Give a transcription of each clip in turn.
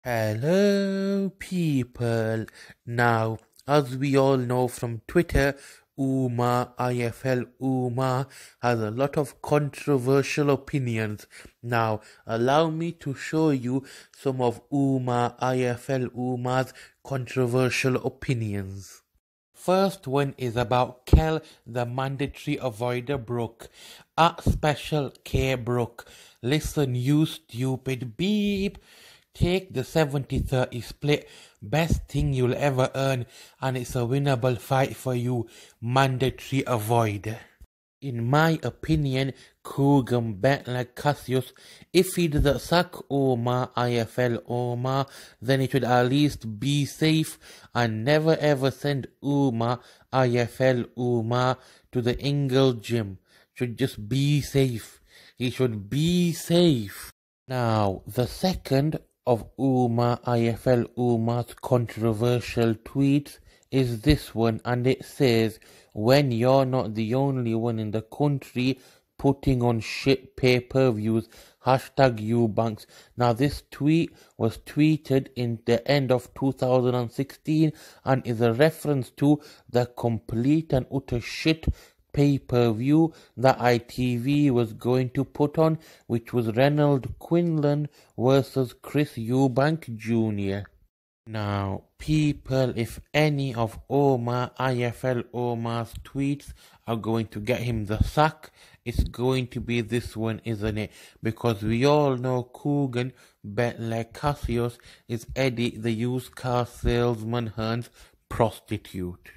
Hello, people. Now, as we all know from Twitter, Umar IFL Umar has a lot of controversial opinions. Now, allow me to show you some of Umar IFL Umar's controversial opinions. First one is about Kel, the mandatory avoider Brook. At Special K Brook. Listen, you stupid beep. Take the 70-30 split. Best thing you'll ever earn, and it's a winnable fight for you. Mandatory avoider. In my opinion, Coogan bet like Cassius. If he doesn't sack Umar IFL Umar, then he should at least be safe and never ever send Umar IFL Umar to the Ingle gym. Should just be safe. He should be safe. Now, the second of Umar IFL Umar's controversial tweets is this one, and it says, when you're not the only one in the country putting on shit pay-per-views, hashtag Eubanks. Now this tweet was tweeted in the end of 2016 and is a reference to the complete and utter shit pay-per-view that ITV was going to put on, which was Reynold Quinlan versus Chris Eubank Jr. Now, people, if any of Umar IFL Umar's tweets are going to get him the sack, it's going to be this one, isn't it? Because we all know Coogan bet like Cassius is Eddie the used car salesman Hearn's prostitute.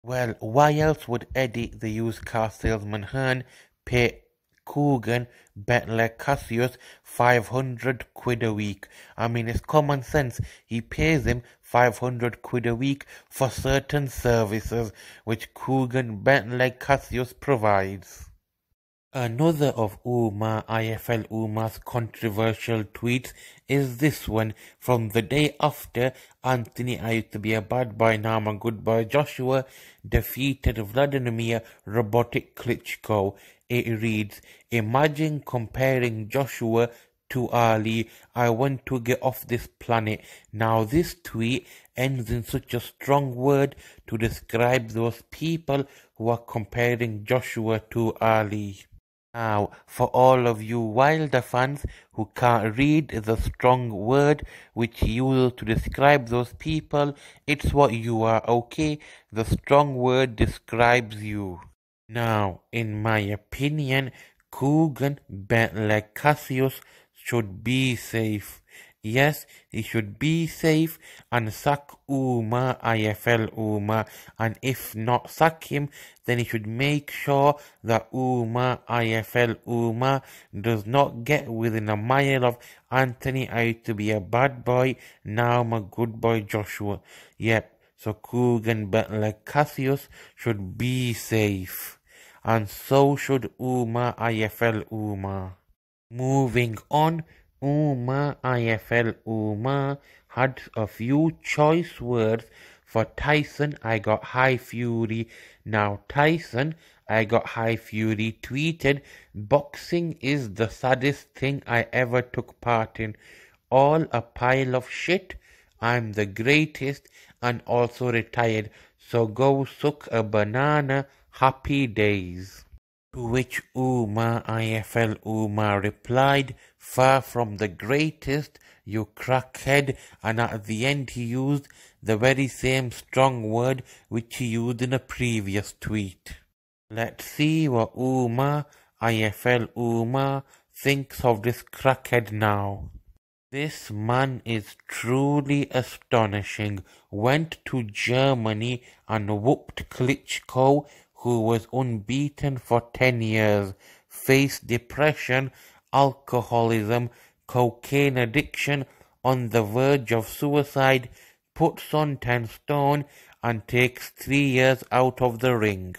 Well, why else would Eddie the used car salesman Hearn pay Coogan like Cassius 500 quid a week? I mean, it's common sense. He pays him 500 quid a week for certain services which Coogan like Cassius provides. Another of Umar IFL Umar's controversial tweets is this one from the day after Anthony, I used to be a bad boy, now I'm a good boy, Joshua defeated Vladimir Robotic Klitschko. It reads, imagine comparing Joshua to Ali. I want to get off this planet. Now this tweet ends in such a strong word to describe those people who are comparing Joshua to Ali. Now, for all of you Wilder fans who can't read the strong word which he used to describe those people, it's what you are, okay? The strong word describes you. Now, in my opinion, Coogan like Cassius should be safe. Yes, he should be safe and sack Umar IFL Umar, and if not sack him, then he should make sure that Umar IFL Umar does not get within a mile of Anthony. I used to be a bad boy, now I'm a good boy, Joshua. Yep, so Coogan like Cassius should be safe, and so should Umar IFL Umar. Moving on, Umar IFL Umar had a few choice words for Tyson I Got High Fury. Now Tyson I Got High Fury tweeted, boxing is the saddest thing I ever took part in. All a pile of shit. I'm the greatest and also retired. So go suck a banana. Happy days. To which Umar IFL Umar replied, far from the greatest, you crackhead, and at the end he used the very same strong word which he used in a previous tweet. Let's see what Umar IFL Umar thinks of this crackhead now. This man is truly astonishing. Went to Germany and whooped Klitschko, who was unbeaten for 10 years, faced depression, alcoholism, cocaine addiction, on the verge of suicide, puts on 10 stone, and takes 3 years out of the ring.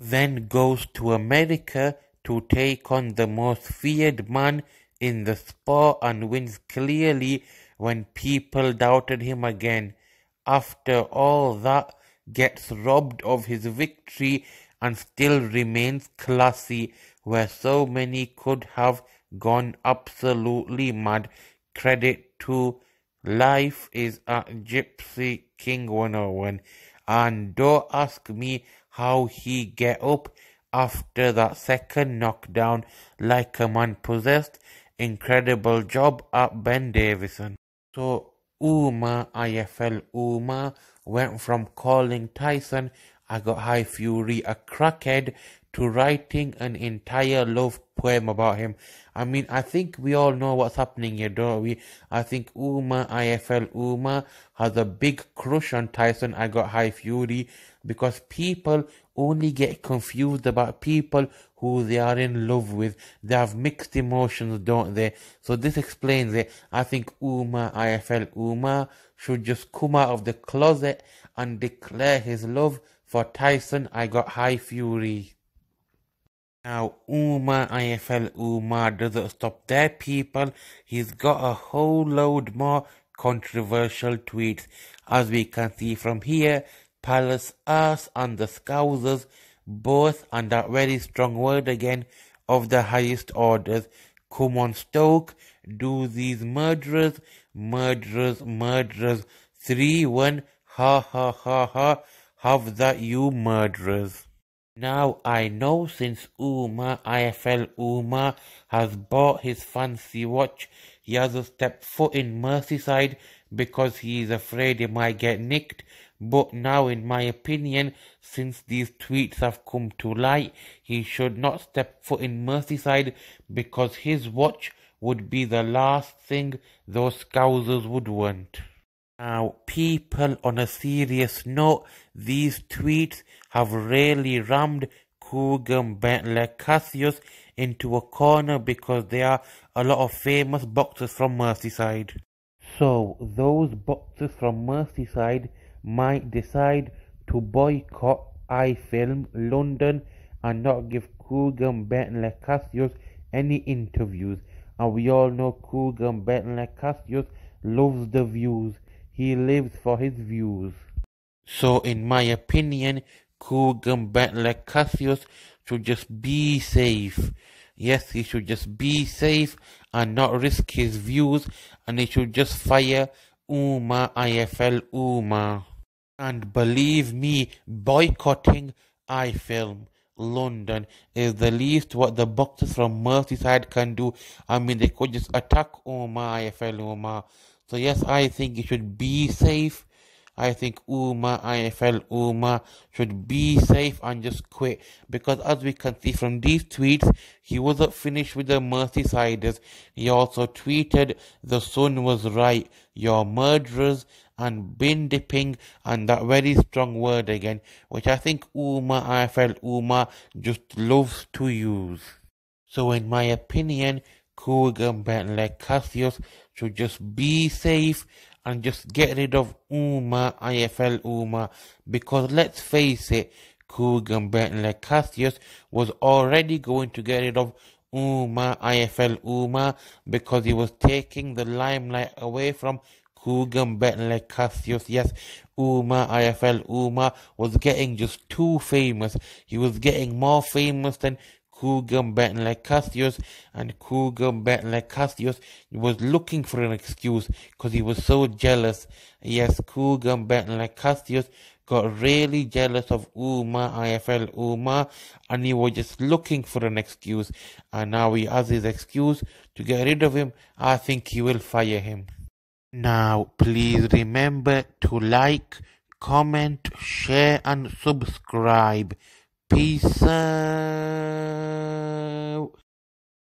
Then goes to America to take on the most feared man in the sport and wins clearly when people doubted him again. After all that, gets robbed of his victory and still remains classy, where so many could have gone absolutely mad. Credit to Life is at Gypsy King 101, and don't ask me how he get up after that second knockdown like a man possessed. Incredible job at Ben Davison. So Umar IFL Umar went from calling Tyson "I got high fury" a crackhead to writing an entire love poem about him. I mean, I think we all know what's happening here, don't we? I think Umar IFL Umar has a big crush on Tyson "I got high fury" because people only get confused about people who they are in love with. They have mixed emotions, don't they? So this explains it. I think Umar IFL Umar should just come out of the closet and declare his love for Tyson "I got high fury." Now, Umar IFL Umar doesn't stop there, people. He's got a whole load more controversial tweets. As we can see from here, Palace Arse and the Scousers, both, and that very strong word again, of the highest orders. Come on, Stoke, do these murderers, murderers, murderers. 3-1, ha ha ha ha, have that you murderers. Now I know since Umar IFL Umar has bought his fancy watch, he hasn't stepped foot in Merseyside because he is afraid he might get nicked. But now, in my opinion, since these tweets have come to light, he should not step foot in Merseyside because his watch would be the last thing those Scousers would want. Now, people, on a serious note, these tweets have really rammed Coogan Bentley Cassius into a corner because there are a lot of famous boxers from Merseyside. So, those boxers from Merseyside might decide to boycott iFilm London and not give Coogan Bentley Cassius any interviews. And we all know Coogan Bentley Cassius loves the views. He lives for his views. So, in my opinion, Coogan Bentley Cassius should just be safe. Yes, he should just be safe and not risk his views, and he should just fire Umar IFL Umar. And believe me, boycotting iFilm London is the least what the boxers from Merseyside can do. I mean, they could just attack Umar IFL Umar. So yes, I think he should be safe. I think Umar IFL Umar should be safe and just quit, because as we can see from these tweets, he wasn't finished with the Merseyside. He also tweeted the sun was right, you're murderers, and bin dipping, and that very strong word again, which I think Umar IFL Umar just loves to use. So in my opinion, Coogan Bentley Cassius should just be safe and just get rid of Umar IFL Umar, because let's face it, Coogan Bentley Cassius was already going to get rid of Umar IFL Umar because he was taking the limelight away from Coogan Bentley Cassius. Yes, Umar IFL Umar was getting just too famous. He was getting more famous than Coogan Bentley Cassius, and Coogan Bentley Cassius was looking for an excuse because he was so jealous. Yes, Coogan Bentley Cassius got really jealous of Umar IFL Umar, and he was just looking for an excuse, and now he has his excuse to get rid of him. I think he will fire him. Now, please remember to like, comment, share and subscribe. Peace out.